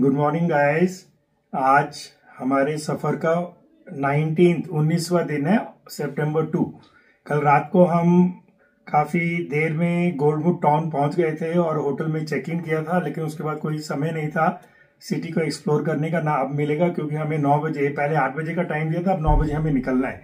Good morning guys. आज हमारे सफर का 19वां दिन है, सितंबर 2। कल रात को हम काफी देर में गोल्डवुड टाउन पहुंच गए थे और होटल में चेक इन किया था, लेकिन उसके बाद कोई समय नहीं था सिटी को एक्सप्लोर करने का। ना अब मिलेगा क्योंकि हमें 9 बजे, पहले 8 बजे का टाइम दिया था, अब 9 बजे हमें निकलना है।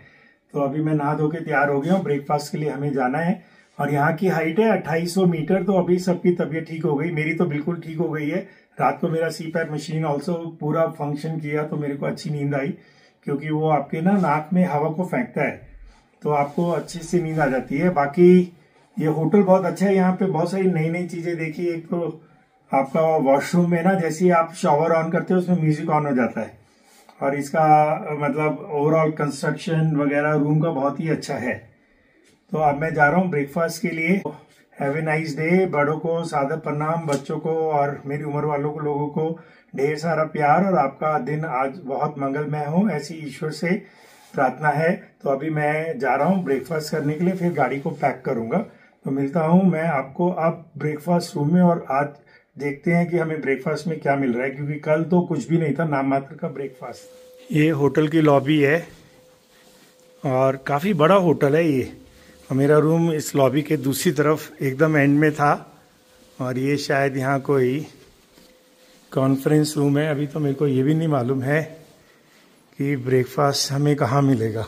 तो अभी मैं नहा धो के तैयार हो गया हूँ, ब्रेकफास्ट के लिए हमें जाना है। और यहाँ की हाइट है 2800 मीटर। तो अभी सबकी तबीयत ठीक हो गई, मेरी तो बिल्कुल ठीक हो गई है। रात को मेरा CPAP मशीन ऑल्सो पूरा फंक्शन किया, तो मेरे को अच्छी नींद आई, क्योंकि वो आपके नाक में हवा को फेंकता है, तो आपको अच्छी सी नींद आ जाती है। बाकी ये होटल बहुत अच्छा है, यहाँ पे बहुत सारी नई नई चीजें देखी। एक तो आपका वॉशरूम में जैसे ही आप शावर ऑन करते हो उसमें म्यूजिक ऑन हो जाता है, और इसका मतलब ओवरऑल कंस्ट्रक्शन वगैरह रूम का बहुत ही अच्छा है। तो अब मैं जा रहा हूँ ब्रेकफास्ट के लिए। Have a nice day. बड़ों को सादर प्रणाम, बच्चों को और मेरी उम्र वालों को लोगों को ढेर सारा प्यार, और आपका दिन आज बहुत मंगलमय हो, ऐसी ईश्वर से प्रार्थना है। तो अभी मैं जा रहा हूँ ब्रेकफास्ट करने के लिए, फिर गाड़ी को पैक करूंगा। तो मिलता हूँ मैं आपको अब ब्रेकफास्ट रूम में, और आज देखते हैं कि हमें ब्रेकफास्ट में क्या मिल रहा है, क्योंकि कल तो कुछ भी नहीं था, नाम मात्र का ब्रेकफास्ट। ये होटल की लॉबी है और काफ़ी बड़ा होटल है ये। मेरा रूम इस लॉबी के दूसरी तरफ एकदम एंड में था, और ये शायद यहाँ कोई कॉन्फ्रेंस रूम है। अभी तो मेरे को ये भी नहीं मालूम है कि ब्रेकफास्ट हमें कहाँ मिलेगा।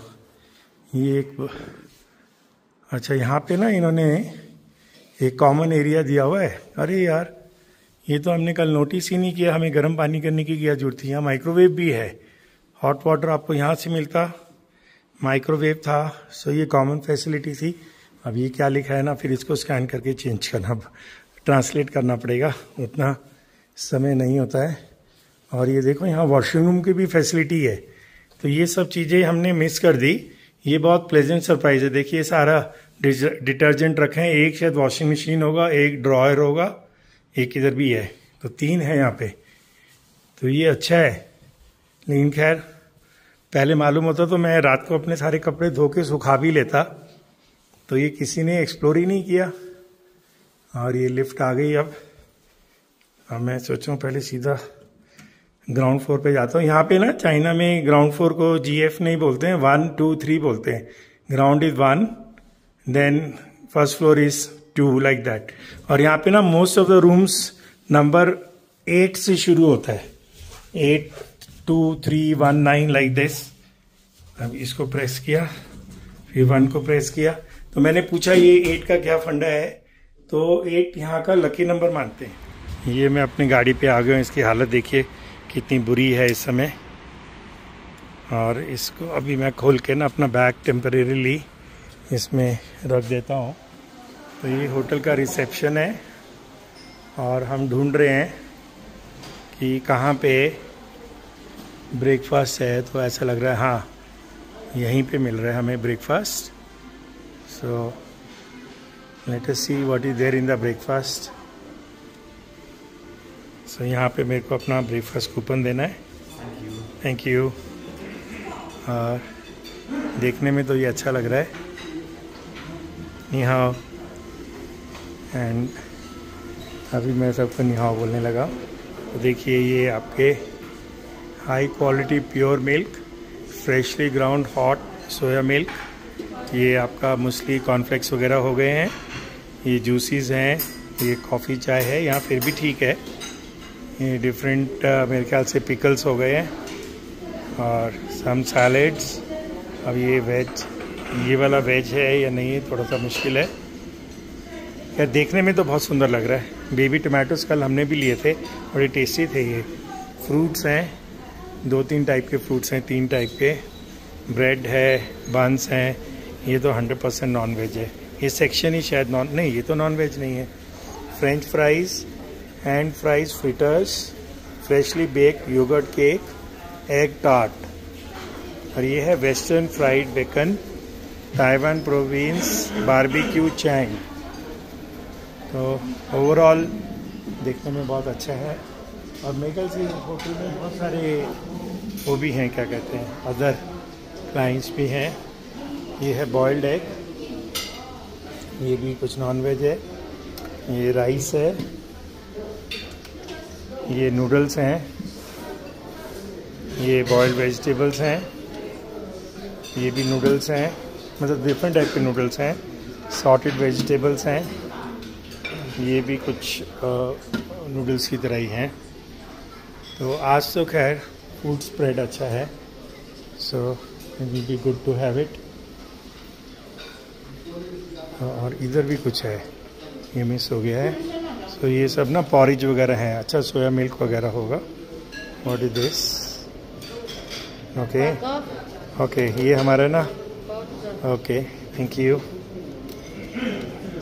ये एक अच्छा, यहाँ पे इन्होंने एक कॉमन एरिया दिया हुआ है। अरे यार, ये तो हमने कल नोटिस ही नहीं किया, हमें गर्म पानी करने की क्या जरूरत थी। यहाँ माइक्रोवेव भी है, हॉट वाटर आपको यहाँ से मिलता, माइक्रोवेव था। सो ये कॉमन फैसिलिटी थी। अब ये क्या लिखा है ना, फिर इसको स्कैन करके चेंज करना, ट्रांसलेट करना पड़ेगा, उतना समय नहीं होता है। और ये देखो, यहाँ वॉशिंग रूम की भी फैसिलिटी है। तो ये सब चीज़ें हमने मिस कर दी। ये बहुत प्लेजेंट सरप्राइज है। देखिए, सारा डिटर्जेंट रखे हैं, एक शायद वॉशिंग मशीन होगा, एक ड्रॉयर होगा, एक इधर भी है, तो 3 है यहाँ पे। तो ये अच्छा है, लेकिन खैर पहले मालूम होता तो मैं रात को अपने सारे कपड़े धो के सुखा भी लेता। तो ये किसी ने एक्सप्लोर ही नहीं किया। और ये लिफ्ट आ गई। अब मैं सोचूं पहले सीधा ग्राउंड फ्लोर पे जाता हूँ। यहाँ पे चाइना में ग्राउंड फ्लोर को GF नहीं बोलते हैं, 1 2 3 बोलते हैं। Ground is 1, then first floor is 2, like that. और यहाँ पे most of the rooms number 8 से शुरू होता है, 8 2 3 1 9 लाइक दिस। अब इसको प्रेस किया, फिर 1 को प्रेस किया। तो मैंने पूछा ये 8 का क्या फंडा है, तो 8 यहाँ का लकी नंबर मानते हैं। ये मैं अपनी गाड़ी पे आ गया हूँ। इसकी हालत देखिए कितनी बुरी है इस समय। और इसको अभी मैं खोल के अपना बैग टेम्परेरीली इसमें रख देता हूँ। तो ये होटल का रिसेप्शन है, और हम ढूंढ रहे हैं कि कहाँ पे ब्रेकफास्ट है। तो ऐसा लग रहा है हाँ, यहीं पे मिल रहा है हमें breakfast. So let us see what is there in the breakfast. So यहाँ पे मेरे को अपना ब्रेकफास्ट कूपन देना है। Thank you. और देखने में तो ये अच्छा लग रहा है, निहाओ। एंड अभी मैं सबको निहाओ बोलने लगा। तो देखिए, ये आपके high quality pure milk, freshly ground hot soya milk. ये आपका मुस्ली कॉर्नफ्लेक्स वगैरह हो गए हैं, ये जूसीज हैं, ये कॉफ़ी चाय है यहाँ, फिर भी ठीक है। ये डिफरेंट मेरे ख्याल से पिकल्स हो गए हैं, और सम सैलेड्स। अब ये वेज, ये वाला वेज है या नहीं, थोड़ा सा मुश्किल है। यार देखने में तो बहुत सुंदर लग रहा है। बेबी टमाटोस कल हमने भी लिए थे, बड़े टेस्टी थे। ये फ्रूट्स हैं, 2-3 टाइप के फ्रूट्स हैं, 3 टाइप के। ब्रेड है, बंस हैं। ये तो 100% नॉन वेज है। ये सेक्शन ही शायद नहीं, ये तो नॉन वेज नहीं है। French fries, hand fries, fritters, freshly baked yogurt cake, egg tart. और ये है western fried bacon, Taiwan province barbecue चैंग। तो ओवरऑल देखने में बहुत अच्छा है। और मेरे ख्याल से होटल में बहुत सारे वो भी हैं, क्या कहते हैं, अदर क्लाइंट्स भी हैं। ये है बॉइल्ड एग, ये भी कुछ नॉन वेज है। ये राइस है, ये नूडल्स हैं, ये बॉइल्ड वेजिटेबल्स हैं, ये भी नूडल्स हैं, मतलब डिफरेंट टाइप के नूडल्स हैं, सॉटेड वेजिटेबल्स हैं, ये भी कुछ नूडल्स की तरह ही हैं। तो आज तो खैर फूड स्प्रेड अच्छा है, so it will be good to have it. और इधर भी कुछ है, ये मिस हो गया है। सो ये सब ना पॉरिज वगैरह हैं, अच्छा सोया मिल्क वगैरह होगा। What is this? Okay okay, ये हमारा ना, ओके थैंक यू।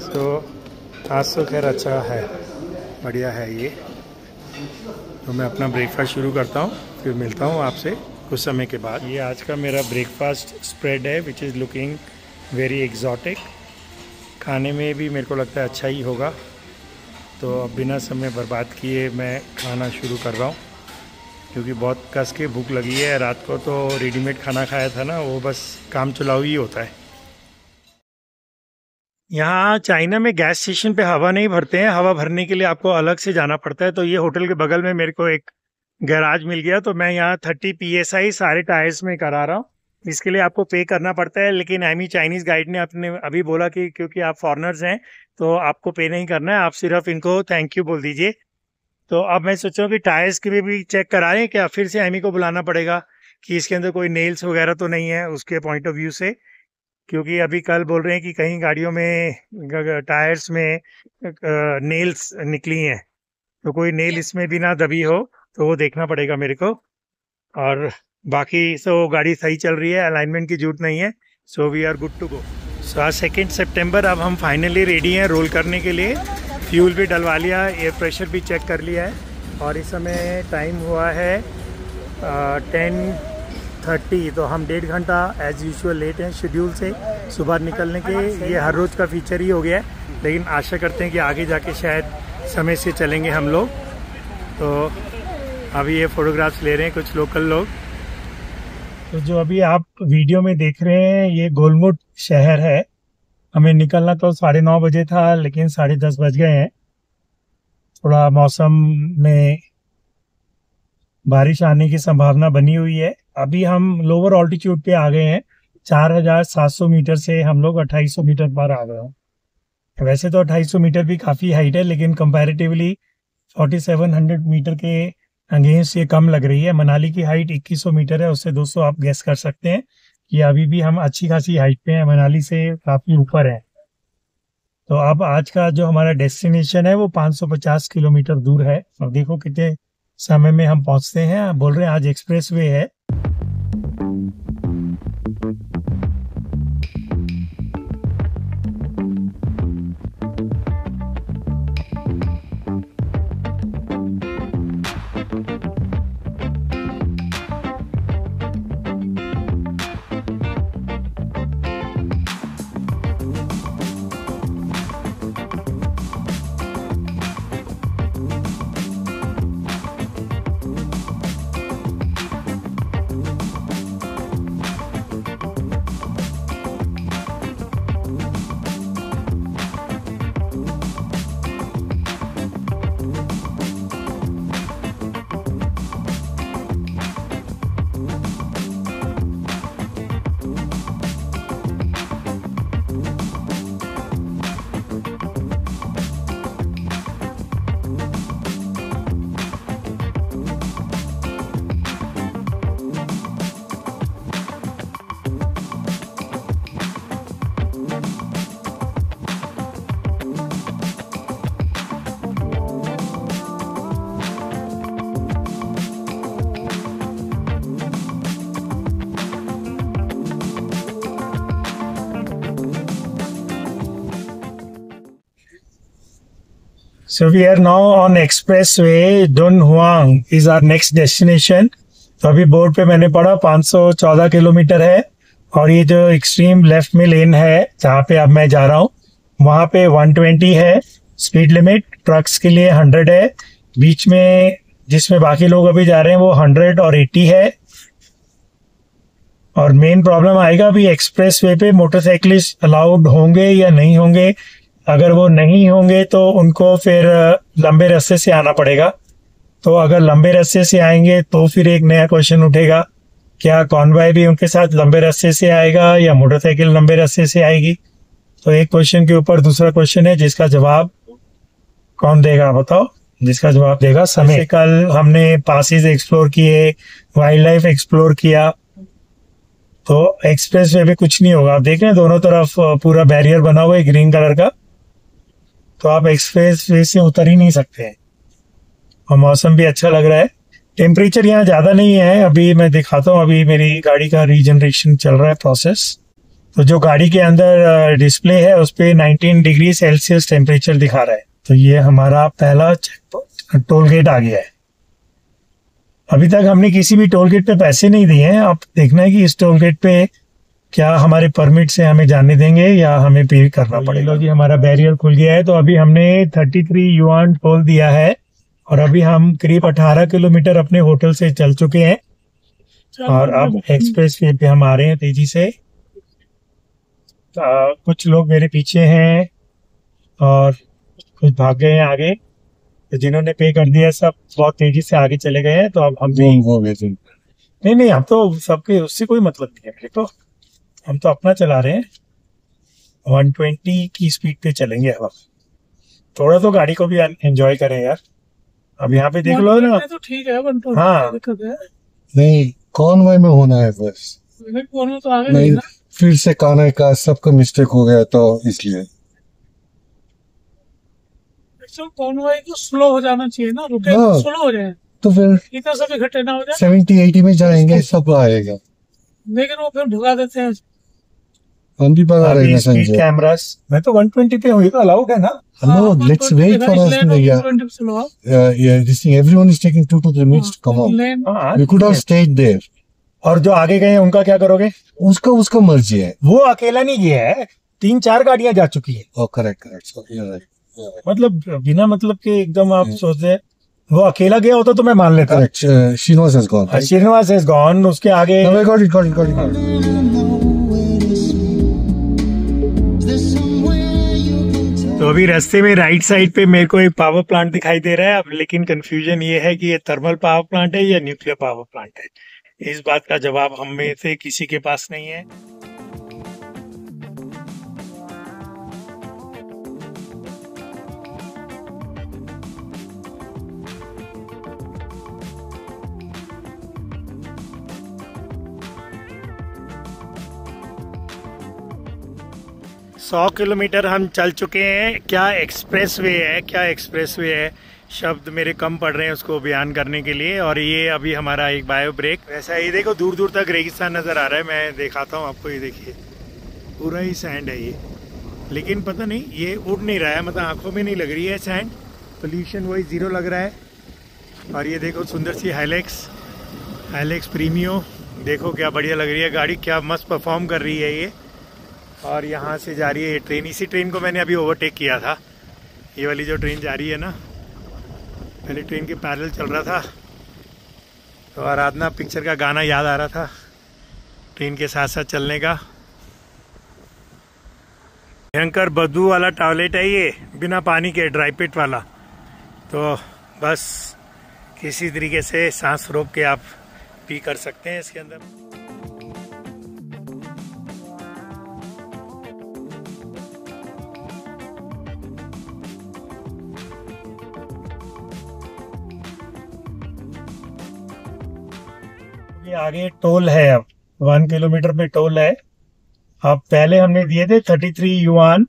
सो आज तो खैर अच्छा है, बढ़िया है ये। तो मैं अपना ब्रेकफास्ट शुरू करता हूँ, फिर मिलता हूँ आपसे कुछ समय के बाद। ये आज का मेरा ब्रेकफास्ट स्प्रेड है which is looking very exotic. खाने में भी मेरे को लगता है अच्छा ही होगा। तो अब बिना समय बर्बाद किए मैं खाना शुरू कर रहा हूँ, क्योंकि बहुत कस के भूख लगी है। रात को तो रेडीमेड खाना खाया था ना, वो बस काम चलाऊ ही होता है। यहाँ चाइना में गैस स्टेशन पे हवा नहीं भरते हैं, हवा भरने के लिए आपको अलग से जाना पड़ता है। तो ये होटल के बगल में मेरे को एक गैराज मिल गया, तो मैं यहाँ 30 PSI सारे टायर्स में करा रहा हूँ। इसके लिए आपको पे करना पड़ता है, लेकिन एमी चाइनीज़ गाइड ने अपने अभी बोला कि क्योंकि आप फॉरेनर्स हैं तो आपको पे नहीं करना है, आप सिर्फ इनको थैंक यू बोल दीजिए। तो अब मैं सोच रहा हूँ कि टायर्स के भी चेक कराएं क्या, फिर से एमी को बुलाना पड़ेगा कि इसके अंदर कोई नेल्स वगैरह तो नहीं है उसके पॉइंट ऑफ व्यू से, क्योंकि अभी कल बोल रहे हैं कि कहीं गाड़ियों में टायर्स में नेल्स निकली हैं, तो कोई नेल इसमें भी ना दबी हो, तो वो देखना पड़ेगा मेरे को। और बाकी सो गाड़ी सही चल रही है, अलाइनमेंट की जरूरत नहीं है, so we are good to go. So आज 2 सितंबर, अब हम फाइनली रेडी हैं रोल करने के लिए। फ्यूल भी डलवा लिया, एयर प्रेशर भी चेक कर लिया है, और इस समय टाइम हुआ है 10:30। तो हम 1.5 घंटा एज यूजुअल लेट हैं शेड्यूल से सुबह निकलने के। ये हर रोज़ का फीचर ही हो गया है, लेकिन आशा करते हैं कि आगे जाके शायद समय से चलेंगे हम लोग। तो अभी ये फोटोग्राफ्स ले रहे हैं कुछ लोकल लोग। तो जो अभी आप वीडियो में देख रहे हैं ये गोलमुट शहर है। हमें निकलना तो 9:30 बजे था, लेकिन 10:30 बज गए हैं। थोड़ा मौसम में बारिश आने की संभावना बनी हुई है। अभी हम लोअर ऑल्टीट्यूड पे आ गए हैं, 4700 मीटर से हम लोग 2800 मीटर पर आ गए हैं। वैसे तो 2800 मीटर भी काफ़ी हाइट है, लेकिन कंपैरेटिवली 4700 मीटर के अगेंस्ट ये कम लग रही है। मनाली की हाइट 2100 मीटर है, उससे दोस्तों आप गेस कर सकते हैं कि अभी भी हम अच्छी खासी हाइट पे हैं, मनाली से काफ़ी ऊपर है। तो अब आज का जो हमारा डेस्टिनेशन है वो 550 किलोमीटर दूर है, और देखो कितने समय में हम पहुंचते हैं। बोल रहे हैं आज एक्सप्रेस वे है। So we are now on expressway. Dunhuang is our next destination. तो अभी बोर्ड पे मैंने पढ़ा 514 किलोमीटर है, और ये जो एक्सट्रीम लेफ्ट में लेन है जहाँ पे अब मैं जा रहा हूँ, वहाँ पे 120 है स्पीड लिमिट, ट्रक्स के लिए 100 है, बीच में जिसमें बाकी लोग अभी जा रहे हैं वो 100 और 80 है। और मेन प्रॉब्लम आएगा अभी एक्सप्रेस वे पे मोटरसाइकिलिस्ट अलाउड होंगे या नहीं होंगे। अगर वो नहीं होंगे तो उनको फिर लंबे रास्ते से आना पड़ेगा। तो अगर लंबे रास्ते से आएंगे तो फिर एक नया क्वेश्चन उठेगा, क्या कॉन्वॉय भी उनके साथ लंबे रास्ते से आएगा या मोटरसाइकिल लंबे रास्ते से आएगी। तो एक क्वेश्चन के ऊपर दूसरा क्वेश्चन है जिसका जवाब कौन देगा बताओ। जिसका जवाब देगा समय। कल हमने पासेस एक्सप्लोर किए, वाइल्ड लाइफ एक्सप्लोर किया, तो एक्सप्रेस वे में कुछ नहीं होगा। आप देख रहे हैं दोनों तरफ पूरा बैरियर बना हुआ है ग्रीन कलर का, तो आप एक्सप्रेस वे से उतर ही नहीं सकते हैं। और मौसम भी अच्छा लग रहा है। टेम्परेचर यहाँ ज़्यादा नहीं है। अभी मैं दिखाता हूँ, अभी मेरी गाड़ी का रीजनरेशन चल रहा है प्रोसेस। तो जो गाड़ी के अंदर डिस्प्ले है उस पर 19 डिग्री सेल्सियस टेम्परेचर दिखा रहा है। तो ये हमारा पहला टोल गेट आ गया है। अभी तक हमने किसी भी टोल गेट पे पैसे नहीं दिए हैं। अब देखना है कि इस टोल गेट पे क्या हमारे परमिट से हमें जाने देंगे या हमें पे करना पड़ेगा। जी हमारा बैरियर खुल गया है। तो अभी हमने 33 युआन टोल दिया है और अभी हम करीब 18 किलोमीटर अपने होटल से चल चुके हैं और अब एक्सप्रेस वे पे हम आ रहे हैं तेजी से। कुछ लोग मेरे पीछे हैं और कुछ भाग गए हैं आगे। तो जिन्होंने पे कर दिया सब बहुत तेजी से आगे चले गए हैं। तो अब हम भी नहीं, हम तो सबके उससे कोई मतलब नहीं है मेरे को। हम तो अपना चला रहे हैं, 120 की स्पीड पे चलेंगे। अब थोड़ा तो गाड़ी को भी एंजॉय करें यार। अब यहाँ पे देख लो ना, तो ठीक है। हाँ नहीं, कॉनवॉय में होना है बस। तो आगे नहीं, फिर से काना का सबका मिस्टेक हो गया तो इसलिए कॉनवॉय तो स्लो हो जाना चाहिए ना, रुके तो स्लो हो जाए तो फिर इतना सब इकट्ठे ना हो जाए। 70-80 में जाएंगे सब आएगा, लेकिन वो फिर भगा देते हैं। हम भी भगा रहे हैं संजय। कैमरास मैं तो 120 पे हूँ, ये तो अलाउड है ना। No, let's wait for us. Yeah, this thing, everyone is taking 2 to 3 minutes to come out. We could have stayed there. और जो आगे गए हैं उनका क्या करोगे? उसका मर्जी है। वो अकेला नहीं गया है, 3-4 गाड़ियां जा चुकी है। Oh, correct. So, you're right. मतलब बिना मतलब के एकदम आप सोचते वो अकेला गया होता तो मैं मान लेता। Correct. Srinivas has gone. Right? Srinivas has gone. उसके आगे No, got it. तो अभी रास्ते में राइट साइड पे मेरे को एक पावर प्लांट दिखाई दे रहा है। अब लेकिन कंफ्यूजन ये है कि ये थर्मल पावर प्लांट है या न्यूक्लियर पावर प्लांट है। इस बात का जवाब हम में से किसी के पास नहीं है। सौ किलोमीटर हम चल चुके हैं। क्या एक्सप्रेस वे है, क्या एक्सप्रेस वे है, शब्द मेरे कम पड़ रहे हैं उसको बयान करने के लिए। और ये अभी हमारा एक बायो ब्रेक। वैसा ये देखो दूर दूर तक रेगिस्तान नज़र आ रहा है। मैं दिखाता हूँ आपको, ये देखिए पूरा ही सैंड है ये। लेकिन पता नहीं ये उड़ नहीं रहा है, मतलब आंखों में नहीं लग रही है सैंड। पोल्यूशन वही 0 लग रहा है। और ये देखो सुंदर सी हाइलेक्स प्रीमियो, देखो क्या बढ़िया लग रही है गाड़ी, क्या मस्त परफॉर्म कर रही है ये। और यहाँ से जा रही है ये ट्रेन। इसी ट्रेन को मैंने अभी ओवरटेक किया था। ये वाली जो ट्रेन जा रही है ना, पहले ट्रेन के पैरेलल चल रहा था तो आराधना पिक्चर का गाना याद आ रहा था ट्रेन के साथ साथ चलने का। भयंकर बदबू वाला टॉयलेट है ये, बिना पानी के, ड्राई पिट वाला। तो बस किसी तरीके से सांस रोक के आप पी कर सकते हैं इसके अंदर। आगे टोल है, अब 1 किलोमीटर पे टोल है। अब पहले हमने दिए थे 33 युआन।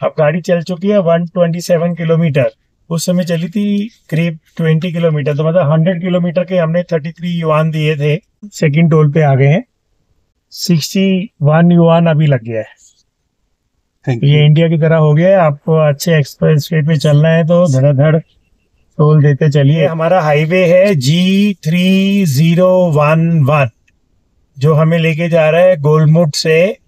अब गाड़ी चल चुकी है 127 किलोमीटर। उस समय चली थी करीब 20 किलोमीटर, तो मतलब 100 किलोमीटर के हमने 33 युआन दिए थे। सेकंड टोल पे आ गए हैं। 61 युआन अभी लग गया है। ये इंडिया की तरह हो गया है। आपको अच्छे एक्सप्रेस वे पे चलना है तो धड़ाधड़ टोल देते चलिए। हमारा हाईवे है G3011 जो हमें लेके जा रहा है गोलमुड से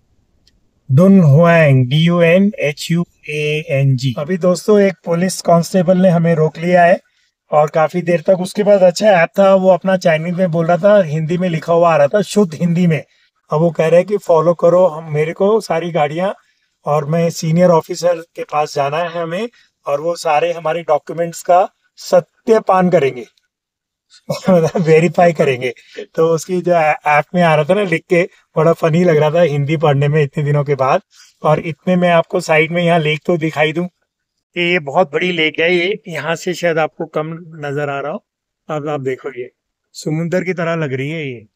डुनहुआंग, DUNHUANG। अभी दोस्तों एक पुलिस कांस्टेबल ने हमें रोक लिया है और काफी देर तक उसके पास अच्छा ऐप था। वो अपना चाइनीज में बोल रहा था, हिंदी में लिखा हुआ आ रहा था, शुद्ध हिंदी में। अब वो कह रहे हैं कि फॉलो करो हम मेरे को सारी गाड़ियां, और मैं सीनियर ऑफिसर के पास जाना है हमें, और वो सारे हमारे डॉक्यूमेंट्स का सत्यापान करेंगे। वेरीफाई करेंगे। तो उसकी जो ऐप में आ रहा था ना लिख के, बड़ा फनी लग रहा था हिंदी पढ़ने में इतने दिनों के बाद। और इतने में आपको साइड में यहाँ लेक तो दिखाई दूं, ये बहुत बड़ी लेक है। ये यहाँ से शायद आपको कम नजर आ रहा हो, अब आप देखो ये समुंदर की तरह लग रही है ये।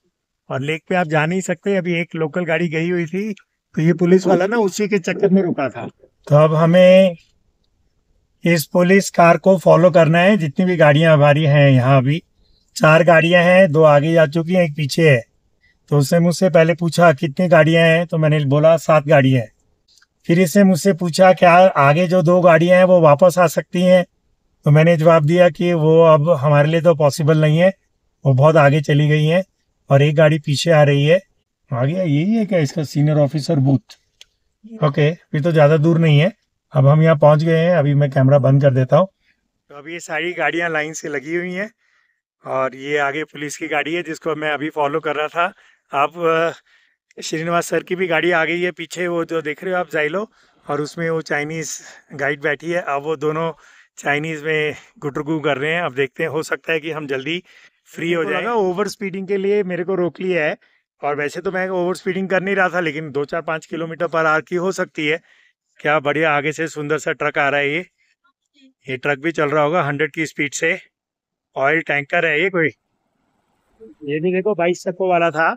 और लेक पे आप जा नहीं सकते। अभी एक लोकल गाड़ी गई हुई थी, तो ये पुलिस वाला ना उसी के चक्कर में रुका था। तो अब हमें इस पुलिस कार को फॉलो करना है। जितनी भी गाड़ियां हमारी हैं यहाँ, अभी 4 गाड़ियां हैं, 2 आगे जा चुकी हैं, एक पीछे है। तो उसने मुझसे पहले पूछा कितनी गाड़ियां हैं, तो मैंने बोला 7 गाड़ियां हैं। फिर इसने मुझसे पूछा क्या आगे जो 2 गाड़ियां हैं वो वापस आ सकती हैं, तो मैंने जवाब दिया कि वो अब हमारे लिए तो पॉसिबल नहीं है, वो बहुत आगे चली गई हैं और एक गाड़ी पीछे आ रही है। आ गया, यही है क्या इसका सीनियर ऑफिसर बूथ? ओके, फिर तो ज़्यादा दूर नहीं है। अब हम यहाँ पहुँच गए हैं। अभी मैं कैमरा बंद कर देता हूँ। तो अभी ये सारी गाड़ियाँ लाइन से लगी हुई हैं और ये आगे पुलिस की गाड़ी है जिसको मैं अभी फॉलो कर रहा था। अब श्रीनिवास सर की भी गाड़ी आ गई है पीछे, वो जो देख रहे हो आप जाइलो, और उसमें वो चाइनीज़ गाइड बैठी है। अब वो दोनों चाइनीज़ में गुटरगू कर रहे हैं। अब देखते हैं, हो सकता है कि हम जल्दी फ्री हो जाएगा। ओवर स्पीडिंग के लिए मेरे को रोक लिया है, और वैसे तो मैं ओवर स्पीडिंग कर नहीं रहा था, लेकिन 2-4-5 किलोमीटर पर आवर की हो सकती है। क्या बढ़िया, आगे से सुंदर सा ट्रक आ रहा है। ये ट्रक भी चल रहा होगा 100 की स्पीड से। ऑयल टैंकर है ये कोई। ये भी देखो 22 चक्कों वाला था।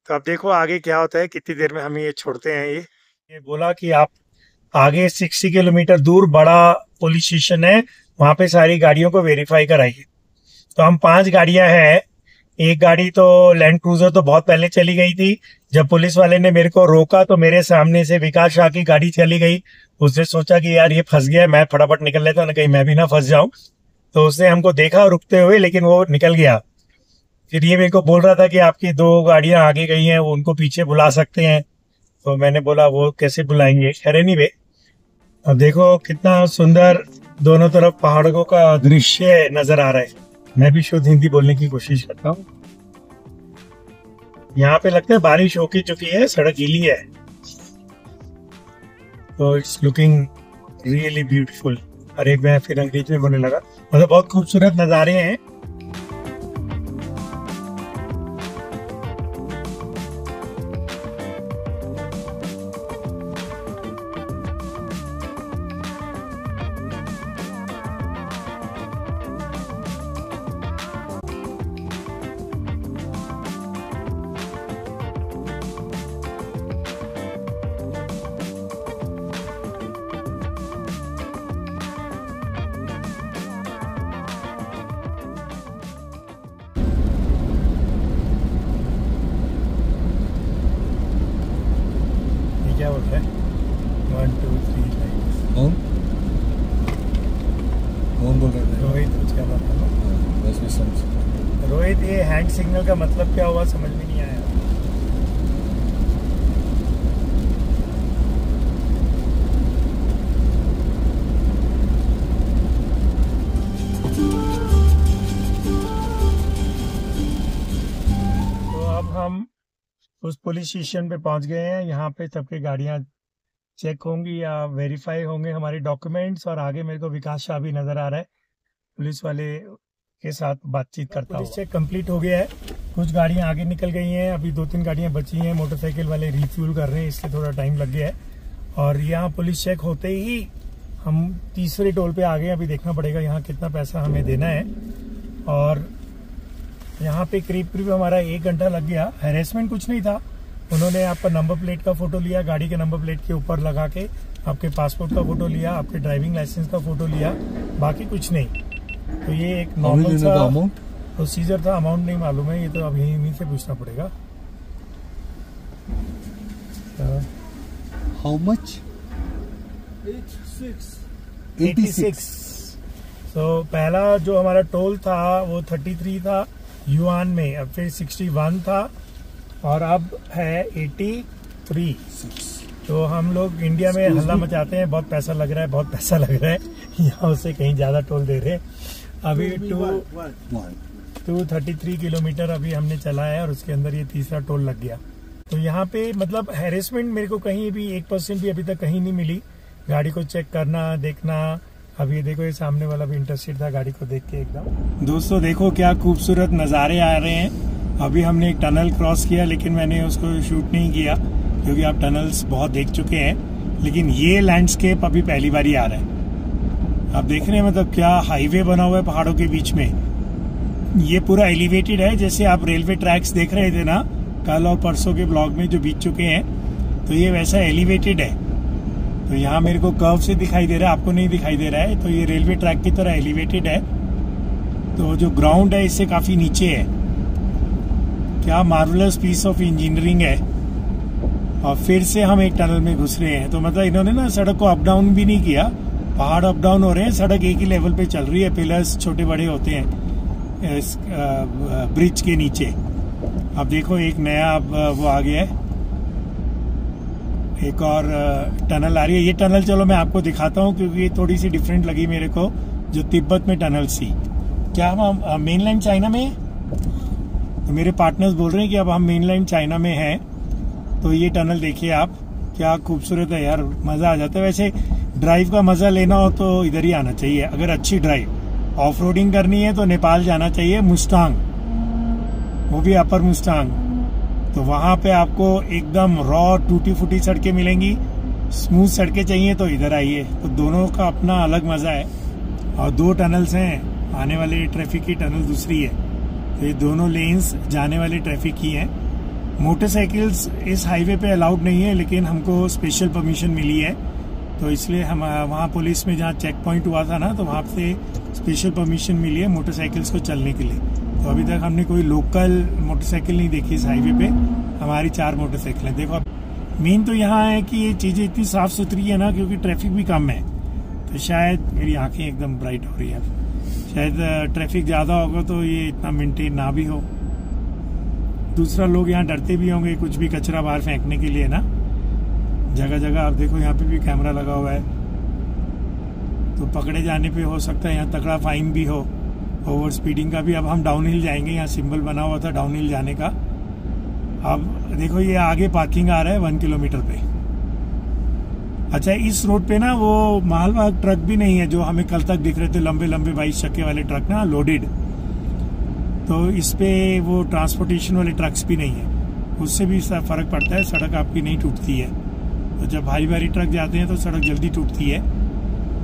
तो अब देखो आगे क्या होता है, कितनी देर में हमें ये छोड़ते हैं। ये बोला कि आप आगे 60 किलोमीटर दूर बड़ा पुलिस स्टेशन है, वहाँ पे सारी गाड़ियों को वेरीफाई कराइए। तो हम 5 गाड़ियां हैं। एक गाड़ी तो लैंड क्रूजर तो बहुत पहले चली गई थी। जब पुलिस वाले ने मेरे को रोका तो मेरे सामने से विकास शाह की गाड़ी चली गई। उसने सोचा कि यार ये फंस गया, मैं फटाफट निकल लेता हूं, कहीं मैं भी ना फंस जाऊं। तो उसने हमको देखा रुकते हुए, लेकिन वो निकल गया। फिर ये मेरे को बोल रहा था कि आपकी 2 गाड़ियां आगे गई हैं, वो उनको पीछे बुला सकते हैं। तो मैंने बोला वो कैसे बुलाएंगे। खैर एनीवे, अब देखो कितना सुंदर दोनों तरफ पहाड़ों का दृश्य नजर आ रहा है। मैं भी शुद्ध हिंदी बोलने की कोशिश करता हूँ। यहाँ पे लगता है बारिश हो चुकी है, सड़क गीली है, तो इट्स लुकिंग रियली ब्यूटीफुल। अरे मैं फिर अंग्रेजी में बोलने लगा। मतलब बहुत खूबसूरत नज़ारे हैं। क्या बोलते हैं 1 2 3 लाइक कौन बोल रहा था? रोहित कुछ क्या बात है? बस भी समझ। रोहित, ये हैंड सिग्नल का मतलब क्या हुआ समझ में नहीं आया। तो अब हम उस पुलिस स्टेशन पे पहुंच गए हैं। यहाँ पे सबकी गाड़ियां चेक होंगी या वेरीफाई होंगे हमारे डॉक्यूमेंट्स। और आगे मेरे को विकास शाह भी नजर आ रहा है, पुलिस वाले के साथ बातचीत करता हूँ। पुलिस चेक कंप्लीट हो गया है। कुछ गाड़ियां आगे निकल गई हैं, अभी 2-3 गाड़ियां बची हैं। मोटरसाइकिल वाले रिफ्यूल कर रहे हैं, इसलिए थोड़ा टाइम लग गया है। और यहाँ पुलिस चेक होते ही हम तीसरे टोल पे आ गए। अभी देखना पड़ेगा यहाँ कितना पैसा हमें देना है। और यहाँ पे करीब हमारा 1 घंटा लग गया। हैरेसमेंट कुछ नहीं था, उन्होंने आपका नंबर प्लेट का फोटो लिया, गाड़ी के नंबर प्लेट के ऊपर लगा के आपके पासपोर्ट का फोटो लिया, आपके ड्राइविंग लाइसेंस का फोटो लिया, बाकी कुछ नहीं। तो ये एक नॉर्मल सा प्रोसीजर था। अमाउंट नहीं मालूम है, ये तो अभी इन्हीं से पूछना पड़ेगा। How much? 86। तो पहला जो हमारा टोल था वो 33 था युआन में, अब फिर 61 था और अब है 83। तो हम लोग इंडिया में हल्ला मचाते हैं, बहुत पैसा लग रहा है, बहुत पैसा लग रहा है। यहाँ से कहीं ज्यादा टोल दे रहे। अभी 233 किलोमीटर अभी हमने चला है और उसके अंदर ये तीसरा टोल लग गया। तो यहाँ पे मतलब हैरेसमेंट मेरे को कहीं भी 1% भी अभी तक कहीं नहीं मिली। गाड़ी को चेक करना, देखना, अब ये देखो, ये सामने वाला भी इंटरेस्टेड था गाड़ी को देख के एकदम। दोस्तों देखो क्या खूबसूरत नज़ारे आ रहे हैं। अभी हमने एक टनल क्रॉस किया, लेकिन मैंने उसको शूट नहीं किया क्योंकि आप टनल्स बहुत देख चुके हैं। लेकिन ये लैंडस्केप अभी पहली बार ही आ रहा है। आप देख रहे हैं मतलब क्या हाईवे बना हुआ है पहाड़ों के बीच में। ये पूरा एलिवेटेड है, जैसे आप रेलवे ट्रैक्स देख रहे थे ना कल और परसों के ब्लॉग में जो बीत चुके हैं, तो ये वैसा एलिवेटेड है। तो यहाँ मेरे को कर्व से दिखाई दे रहा है, आपको नहीं दिखाई दे रहा है। तो ये रेलवे ट्रैक की तरह एलिवेटेड है। तो जो ग्राउंड है इससे काफी नीचे है। क्या मार्वलस पीस ऑफ इंजीनियरिंग है। और फिर से हम एक टनल में घुस रहे हैं। तो मतलब इन्होंने ना सड़क को अप डाउन भी नहीं किया, पहाड़ अप डाउन हो रहे हैं, सड़क एक ही लेवल पे चल रही है। पिलर्स छोटे बड़े होते हैं इस ब्रिज के नीचे। अब देखो एक नया वो आ गया है, एक और टनल आ रही है। ये टनल चलो मैं आपको दिखाता हूँ क्योंकि ये थोड़ी सी डिफरेंट लगी मेरे को, जो तिब्बत में टनल थी। क्या हम मेनलैंड चाइना में हैं? तो मेरे पार्टनर्स बोल रहे हैं कि अब हम मेनलैंड चाइना में हैं। तो ये टनल देखिए आप, क्या खूबसूरत है यार, मजा आ जाता है। वैसे ड्राइव का मजा लेना हो तो इधर ही आना चाहिए। अगर अच्छी ड्राइव ऑफ रोडिंग करनी है तो नेपाल जाना चाहिए, मुस्तांग, वो भी अपर मुस्तांग। तो वहां पे आपको एकदम रॉ टूटी फूटी सड़कें मिलेंगी। स्मूथ सड़कें चाहिए तो इधर आइए। तो दोनों का अपना अलग मजा है। और दो टनल्स हैं, आने वाले ट्रैफिक की टनल दूसरी है। तो ये दोनों लेन्स जाने वाले ट्रैफिक की हैं। मोटरसाइकिल्स इस हाईवे पे अलाउड नहीं है, लेकिन हमको स्पेशल परमिशन मिली है। तो इसलिए हम वहाँ पुलिस में जहाँ चेक पॉइंट हुआ था ना, तो वहाँ से स्पेशल परमिशन मिली है मोटरसाइकिल्स को चलने के लिए। तो अभी तक हमने कोई लोकल मोटरसाइकिल नहीं देखी इस हाईवे पे। हमारी 4 मोटरसाइकिलें। देखो मेन तो यहाँ है कि ये चीजें इतनी साफ सुथरी है ना, क्योंकि ट्रैफिक भी कम है। तो शायद मेरी आंखें एकदम ब्राइट हो रही है, शायद ट्रैफिक ज्यादा होगा तो ये इतना मेंटेन ना भी हो। दूसरा लोग यहाँ डरते भी होंगे कुछ भी कचरा बाहर फेंकने के लिए ना। जगह जगह आप देखो यहाँ पे भी कैमरा लगा हुआ है, तो पकड़े जाने पे हो सकता है यहाँ तगड़ा फाइन भी हो। ओवर स्पीडिंग का भी। अब हम डाउन हिल जाएंगे, यहाँ सिंबल बना हुआ था डाउन हिल जाने का। अब देखो ये आगे पार्किंग आ रहा है 1 किलोमीटर पे। अच्छा, इस रोड पे ना वो मालवाहक ट्रक भी नहीं है जो हमें कल तक दिख रहे थे, लंबे लंबे 22 चक्के वाले ट्रक ना लोडेड। तो इस पे वो ट्रांसपोर्टेशन वाले ट्रक्स भी नहीं है, उससे भी फर्क पड़ता है, सड़क आपकी नहीं टूटती है। तो जब भारी भारी ट्रक जाते हैं तो सड़क जल्दी टूटती है।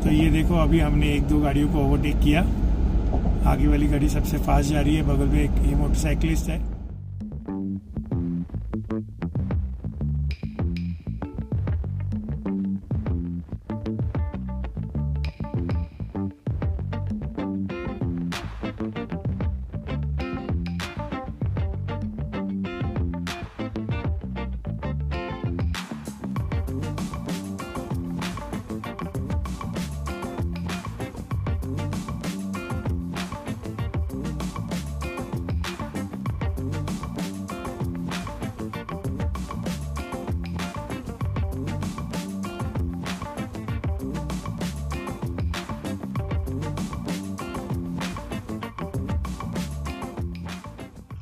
तो ये देखो अभी हमने 1-2 गाड़ियों को ओवरटेक किया। आगे वाली गाड़ी सबसे फास्ट जा रही है, बगल में एक ये मोटरसाइकिलिस्ट है।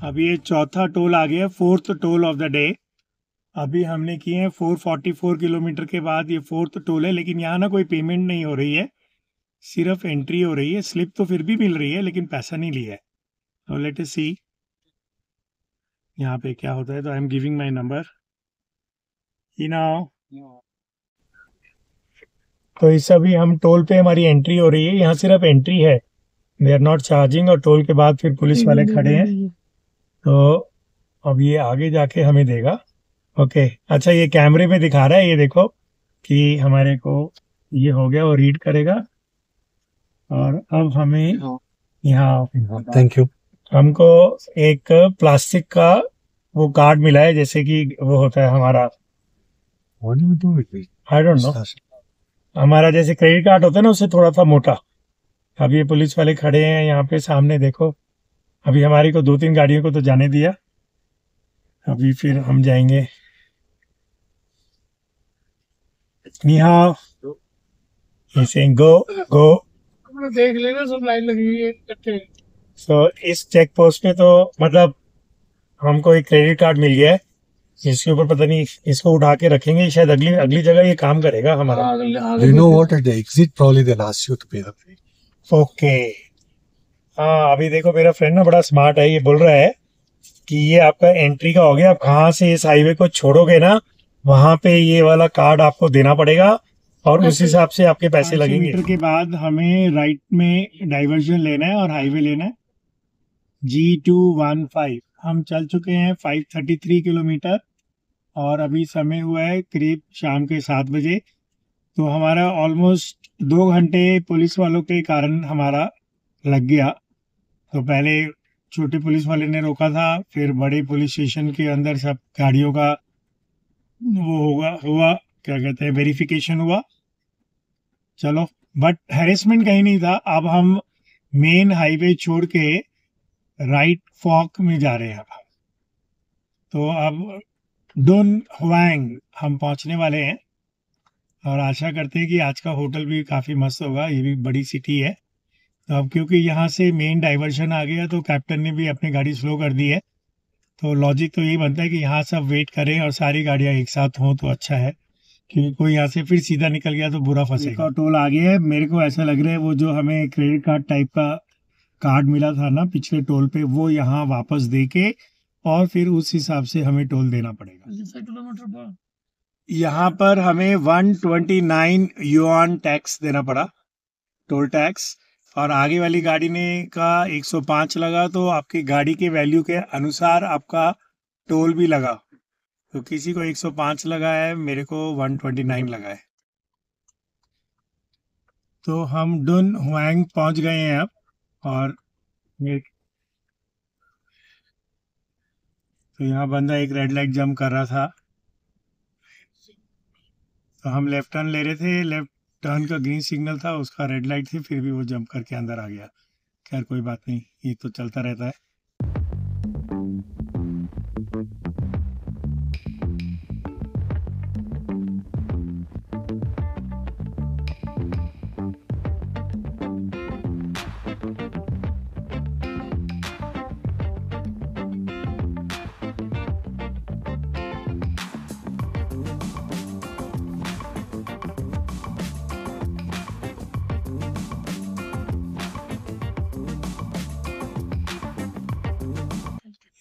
अभी ये चौथा टोल आ गया, 4th toll of the day. अभी हमने किए हैं 444 किलोमीटर के बाद ये 4th टोल है। लेकिन यहाँ ना कोई पेमेंट नहीं हो रही है, सिर्फ एंट्री हो रही है। स्लिप तो फिर भी मिल रही है लेकिन पैसा नहीं लिया है। तो लेट अस सी यहाँ पे क्या होता है। तो I am giving my number तो इस अभी हम टोल पे हमारी एंट्री हो रही है। यहाँ सिर्फ एंट्री है, दे आर नॉट चार्जिंग। और टोल के बाद फिर पुलिस वाले खड़े हैं। तो अब ये आगे जाके हमें देगा। ओके, अच्छा ये कैमरे में दिखा रहा है, ये देखो कि हमारे को ये हो गया, वो रीड करेगा। और अब हमें यहाँ थैंक यू, हमको एक प्लास्टिक का वो कार्ड मिला है, जैसे कि वो होता है हमारा, आई डोंट नो, हमारा जैसे क्रेडिट कार्ड होता है ना, उससे थोड़ा सा मोटा। अब ये पुलिस वाले खड़े हैं यहाँ पे सामने, देखो अभी हमारी को 2-3 गाड़ियों को तो जाने दिया। अभी फिर हम जाएंगे। ऐसे गो गो देख लेना, सब लाइन लगी हुई है। तो इस चेक पोस्ट पे तो मतलब हमको एक क्रेडिट कार्ड मिल गया है। इसके ऊपर पता नहीं, इसको उठा के रखेंगे शायद अगली अगली जगह ये काम करेगा हमारा। You know what? At the exit, probably they'll ask you to pay the fee. Okay. हाँ, अभी देखो मेरा फ्रेंड ना बड़ा स्मार्ट है, ये बोल रहा है कि ये आपका एंट्री का हो गया, आप कहाँ से इस हाईवे को छोड़ोगे ना, वहां पे ये वाला कार्ड आपको देना पड़ेगा और उस हिसाब से आपके पैसे लगेंगे। मीटर के बाद हमें राइट में डाइवर्जन लेना है और हाईवे लेना है G215। हम चल चुके हैं 533 किलोमीटर और अभी समय हुआ है करीब शाम के 7 बजे। तो हमारा ऑलमोस्ट 2 घंटे पुलिस वालों के कारण हमारा लग गया। तो पहले छोटे पुलिस वाले ने रोका था, फिर बड़े पुलिस स्टेशन के अंदर सब गाड़ियों का वो हुआ क्या कहते हैं, वेरिफिकेशन हुआ। चलो, बट हैरेसमेंट कहीं नहीं था। अब हम मेन हाईवे छोड़ के राइट फॉक में जा रहे हैं। तो अब डुन हुआंग हम पहुंचने वाले हैं और आशा करते हैं कि आज का होटल भी काफ़ी मस्त होगा। ये भी बड़ी सिटी है। तो अब क्योंकि यहाँ से मेन डाइवर्शन आ गया तो कैप्टन ने भी अपनी गाड़ी स्लो कर दी है। तो लॉजिक तो यही बनता है कि यहाँ सब वेट करें और सारी गाड़ियाँ एक साथ हों तो अच्छा है, क्योंकि कोई यहाँ से फिर सीधा निकल गया तो बुरा फंसेगा। टोल आ गया है। मेरे को ऐसा लग रहा है वो जो हमें क्रेडिट कार्ड टाइप का कार्ड मिला था ना पिछले टोल पे, वो यहाँ वापस दे के और फिर उस हिसाब से हमें टोल देना पड़ेगा। यहाँ पर हमें 129 युआन टैक्स देना पड़ा, टोल टैक्स। और आगे वाली गाड़ी ने का 105 लगा, तो आपकी गाड़ी के वैल्यू के अनुसार आपका टोल भी लगा। तो किसी को 105 लगा है, मेरे को 129 लगा है। तो हम डुन हुआंग पहुंच गए हैं अब। और तो यहाँ बंदा एक रेड लाइट जंप कर रहा था, तो हम लेफ्ट टर्न ले रहे थे। लेफ्ट टर्न का ग्रीन सिग्नल था, उसका रेड लाइट थी, फिर भी वो जंप करके अंदर आ गया। खैर कोई बात नहीं, ये तो चलता रहता है।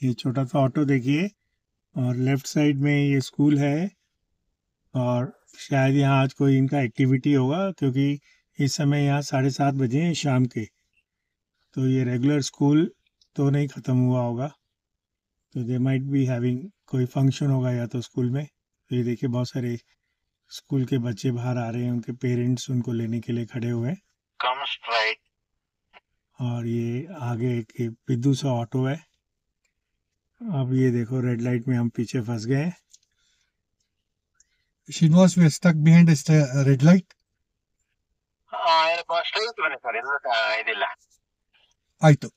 ये छोटा सा ऑटो देखिए, और लेफ्ट साइड में ये स्कूल है और शायद यहाँ आज कोई इनका एक्टिविटी होगा, क्योंकि इस समय यहाँ 7:30 बजे हैं शाम के। तो ये रेगुलर स्कूल तो नहीं ख़त्म हुआ होगा, तो दे माइट बी हैविंग कोई फंक्शन होगा या तो स्कूल में। तो ये देखिए बहुत सारे स्कूल के बच्चे बाहर आ रहे हैं, उनके पेरेंट्स उनको लेने के लिए खड़े हुए हैं। और ये आगे एक बिद्दू सा ऑटो है। अब ये देखो रेड लाइट में हम पीछे फंस गए। Srinivas, we are stuck behind a red light. आइतो।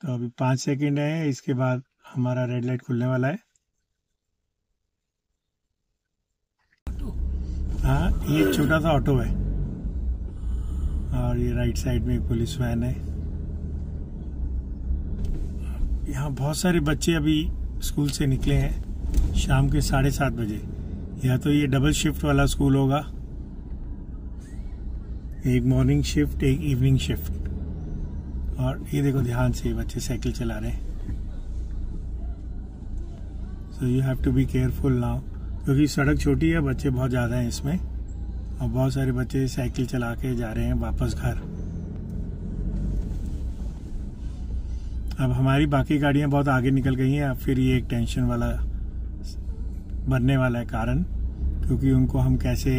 तो अभी 5 सेकंड है, इसके बाद हमारा रेड लाइट खुलने वाला है। हाँ, ये छोटा सा ऑटो है और ये राइट साइड में पुलिस वैन है। यहाँ बहुत सारे बच्चे अभी स्कूल से निकले हैं शाम के 7:30 बजे। या तो ये डबल शिफ्ट वाला स्कूल होगा, एक मॉर्निंग शिफ्ट एक इवनिंग शिफ्ट। और ये देखो ध्यान से बच्चे साइकिल चला रहे हैं। So you have to be careful now, क्योंकि सड़क छोटी है, बच्चे बहुत ज़्यादा हैं इसमें और बहुत सारे बच्चे साइकिल चला के जा रहे हैं वापस घर। अब हमारी बाकी गाड़ियां बहुत आगे निकल गई हैं। अब फिर ये एक टेंशन वाला बनने वाला है कारण, क्योंकि उनको हम कैसे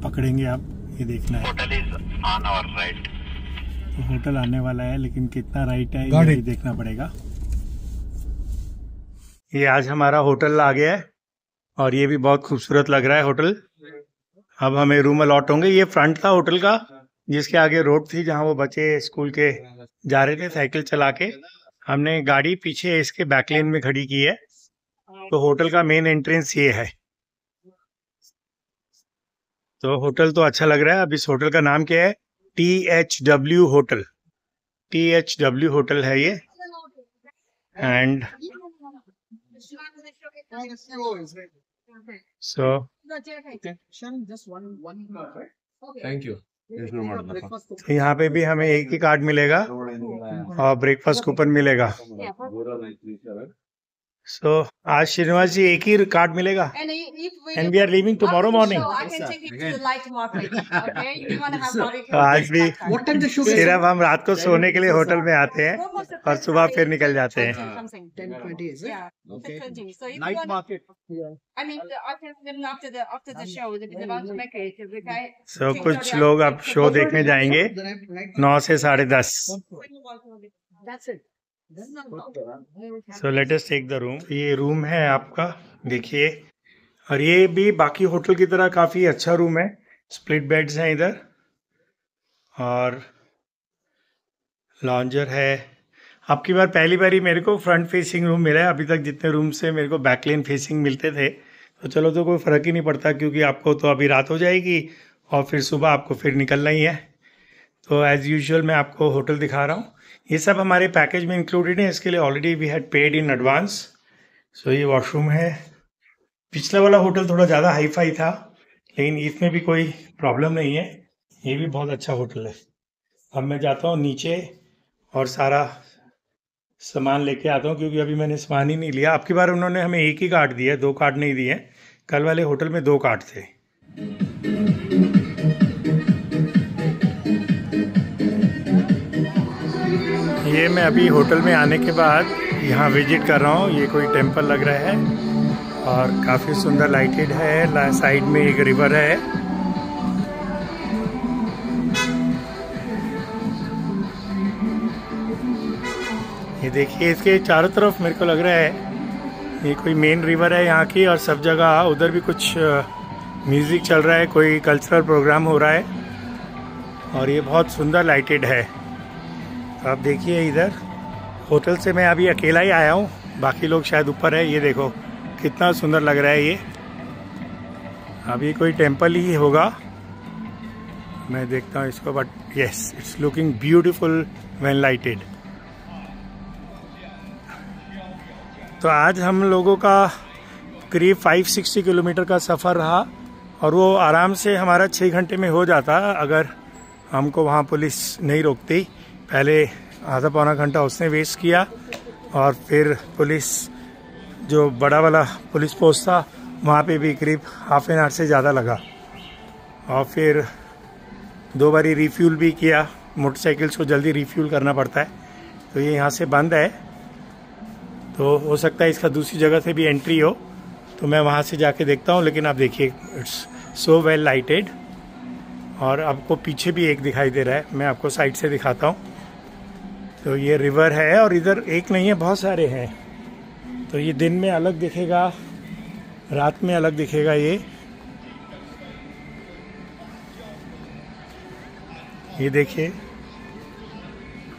पकड़ेंगे अब ये देखना है। Hotel is on our right. तो होटल आने वाला है, लेकिन कितना राइट है ये भी देखना पड़ेगा। ये आज हमारा होटल आ गया है और ये भी बहुत खूबसूरत लग रहा है होटल। अब हमें रूम अलॉट होंगे। ये फ्रंट था होटल का, जिसके आगे रोड थी जहाँ वो बच्चे स्कूल के जा रहे थे साइकिल चला के। हमने गाड़ी पीछे इसके बैकलेन में खड़ी की है। तो होटल का मेन एंट्रेंस ये है। तो होटल तो अच्छा लग रहा है। अब इस होटल का नाम क्या है? THW hotel. THW होटल है ये। And So Thank you. तो यहाँ पे भी हमें एक ही कार्ड मिलेगा और ब्रेकफास्ट कूपन मिलेगा। So आज श्रीनिवास जी एक ही कार्ड मिलेगा। And we are leaving tomorrow morning. आज भी सिर्फ हम रात को सोने के लिए होटल में आते हैं और सुबह फिर निकल जाते हैं। Night market. So कुछ लोग अब शो देखने जाएंगे 9 से 10:30। So let us take the room. ये रूम है आपका, देखिए। और ये भी बाकी होटल की तरह काफ़ी अच्छा रूम है। स्प्लिट बेड्स हैं इधर और लॉन्जर है। आपकी बार पहली बारी मेरे को फ्रंट फेसिंग रूम मिला है। अभी तक जितने रूम से मेरे को बैकलेन फेसिंग मिलते थे, तो चलो तो कोई फ़र्क ही नहीं पड़ता, क्योंकि आपको तो अभी रात हो जाएगी और फिर सुबह आपको फिर निकलना ही है। तो एज़ यूजुअल मैं आपको होटल दिखा रहा हूँ। ये सब हमारे पैकेज में इंक्लूडेड है। इसके लिए already we had paid in advance. So ये वॉशरूम है। पिछला वाला होटल थोड़ा ज़्यादा हाई फाई था, लेकिन इसमें भी कोई प्रॉब्लम नहीं है। ये भी बहुत अच्छा होटल है। अब मैं जाता हूँ नीचे और सारा सामान लेके आता हूँ, क्योंकि अभी मैंने सामान ही नहीं लिया। आपकी बार उन्होंने हमें एक ही कार्ड दिया, 2 कार्ड नहीं दिए। कल वाले होटल में 2 कार्ड थे। ये मैं अभी होटल में आने के बाद यहाँ विजिट कर रहा हूँ। ये कोई टेम्पल लग रहा है और काफ़ी सुंदर लाइटेड है। साइड में एक रिवर है। ये देखिए, इसके चारों तरफ मेरे को लग रहा है ये कोई मेन रिवर है यहाँ की, और सब जगह उधर भी कुछ म्यूज़िक चल रहा है, कोई कल्चरल प्रोग्राम हो रहा है और ये बहुत सुंदर लाइटेड है। आप देखिए, इधर होटल से मैं अभी अकेला ही आया हूँ, बाकी लोग शायद ऊपर है। ये देखो कितना सुंदर लग रहा है ये। अभी कोई टेम्पल ही होगा, मैं देखता हूँ इसको, but yes, it's looking beautiful when lighted. तो आज हम लोगों का करीब 560 किलोमीटर का सफ़र रहा और वो आराम से हमारा 6 घंटे में हो जाता अगर हमको वहाँ पुलिस नहीं रोकती। पहले आधा पौना घंटा उसने वेस्ट किया और फिर पुलिस, जो बड़ा वाला पुलिस पोस्ट था, वहाँ पे भी करीब हाफ एन आवर से ज़्यादा लगा। और फिर 2 बारी रिफ्यूल भी किया। मोटरसाइकिल्स को जल्दी रिफ्यूल करना पड़ता है। तो ये यहाँ से बंद है, तो हो सकता है इसका दूसरी जगह से भी एंट्री हो, तो मैं वहाँ से जाके देखता हूँ। लेकिन आप देखिए, इट्स सो वेल लाइटेड। और आपको पीछे भी एक दिखाई दे रहा है, मैं आपको साइड से दिखाता हूँ। तो ये रिवर है और इधर एक नहीं है, बहुत सारे हैं। तो ये दिन में अलग दिखेगा, रात में अलग दिखेगा। ये देखिए,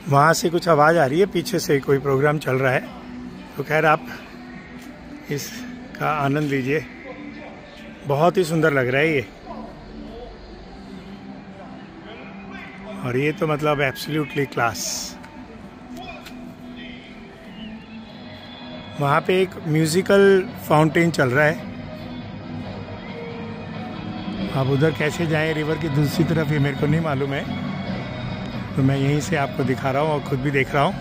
वहाँ से कुछ आवाज़ आ रही है, पीछे से कोई प्रोग्राम चल रहा है। तो खैर आप इसका आनंद लीजिए, बहुत ही सुंदर लग रहा है ये। और ये तो मतलब एब्सोल्युटली क्लास। वहाँ पे एक म्यूज़िकल फाउंटेन चल रहा है। अब उधर कैसे जाएं रिवर की दूसरी तरफ, ये मेरे को नहीं मालूम है, तो मैं यहीं से आपको दिखा रहा हूँ और ख़ुद भी देख रहा हूँ।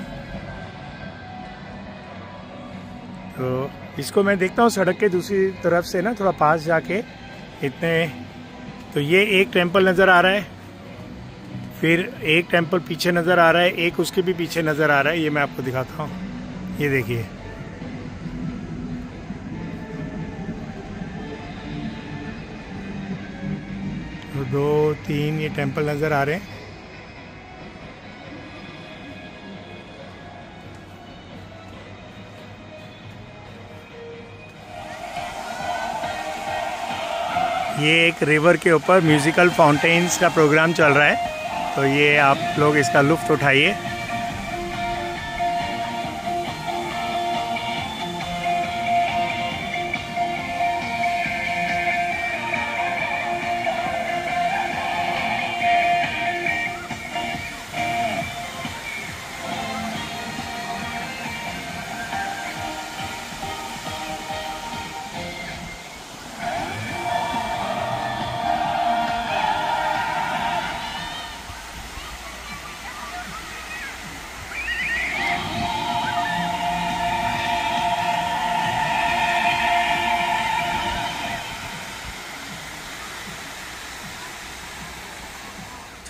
तो इसको मैं देखता हूँ सड़क के दूसरी तरफ से ना, थोड़ा पास जाके इतने। तो ये एक टेम्पल नज़र आ रहा है, फिर एक टेम्पल पीछे नज़र आ रहा है, एक उसके भी पीछे नज़र आ रहा है। ये मैं आपको दिखाता हूँ, ये देखिए। तो 2-3 ये टेम्पल नज़र आ रहे हैं। ये एक रिवर के ऊपर म्यूज़िकल फाउंटेन्स का प्रोग्राम चल रहा है, तो ये आप लोग इसका लुत्फ़ उठाइए।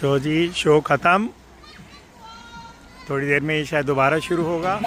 तो जी शो ख़त्म, थोड़ी देर में शायद दोबारा शुरू होगा।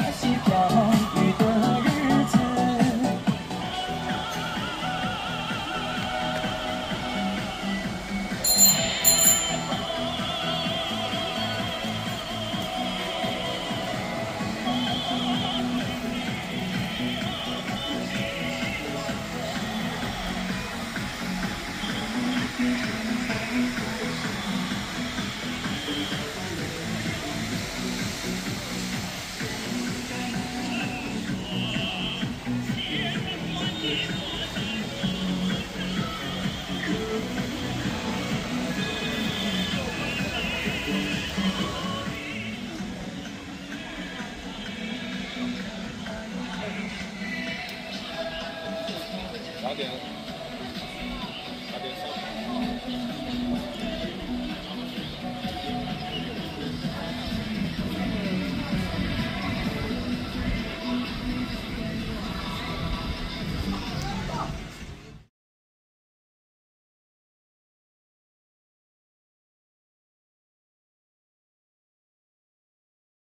Okay.